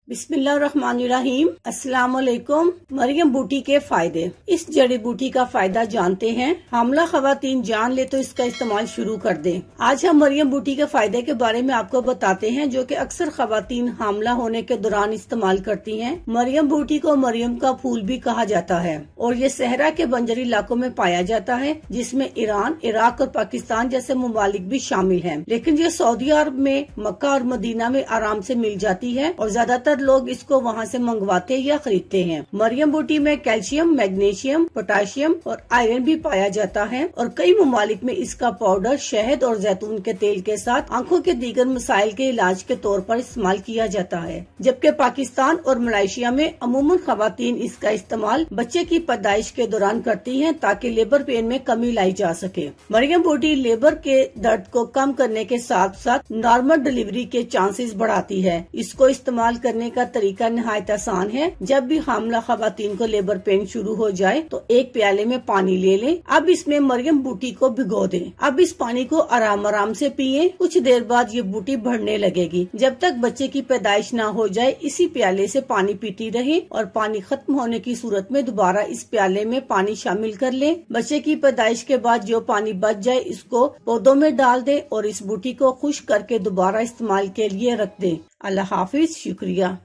बिस्मिल्लाहिर्रहमानिर्रहीम। अस्सलाम वालेकुम। मरियम बूटी के फायदे। इस जड़ी बूटी का फायदा जानते हैं। हामला खवातीन जान ले तो इसका इस्तेमाल शुरू कर दें। आज हम मरियम बूटी के फायदे के बारे में आपको बताते हैं, जो कि अक्सर खवातीन हामला होने के दौरान इस्तेमाल करती हैं। मरियम बूटी को मरियम का फूल भी कहा जाता है और ये सहरा के बंजर इलाकों में पाया जाता है, जिसमें ईरान, इराक और पाकिस्तान जैसे ममालिक भी शामिल हैं। लेकिन ये सऊदी अरब में मक्का और मदीना में आराम से मिल जाती है और ज्यादातर लोग इसको वहाँ से मंगवाते या खरीदते हैं। मरियम बूटी में कैल्शियम, मैग्नीशियम, पोटाशियम और आयरन भी पाया जाता है और कई ममालिक में इसका पाउडर शहद और जैतून के तेल के साथ आंखों के दीगर मसाइल के इलाज के तौर पर इस्तेमाल किया जाता है। जबकि पाकिस्तान और मलेशिया में अमूमन खवातीन इसका इस्तेमाल बच्चे की पैदाइश के दौरान करती हैं, ताकि लेबर पेन में कमी लाई जा सके। मरियम बूटी लेबर के दर्द को कम करने के साथ साथ नॉर्मल डिलीवरी के चांसेस बढ़ाती है। इसको इस्तेमाल करने का तरीका निहायत आसान है। जब भी हामला खवातीन को लेबर पेन शुरू हो जाए तो एक प्याले में पानी ले लें। अब इसमें मरियम बूटी को भिगो दें। अब इस पानी को आराम आराम से पिए। कुछ देर बाद ये बूटी बढ़ने लगेगी। जब तक बच्चे की पैदाइश ना हो जाए इसी प्याले से पानी पीती रहे और पानी खत्म होने की सूरत में दोबारा इस प्याले में पानी शामिल कर लें। बच्चे की पैदाइश के बाद जो पानी बच जाए इसको पौधों में डाल दें और इस बूटी को खुश्क करके दोबारा इस्तेमाल के लिए रख दें। अल्लाह हाफिज। शुक्रिया।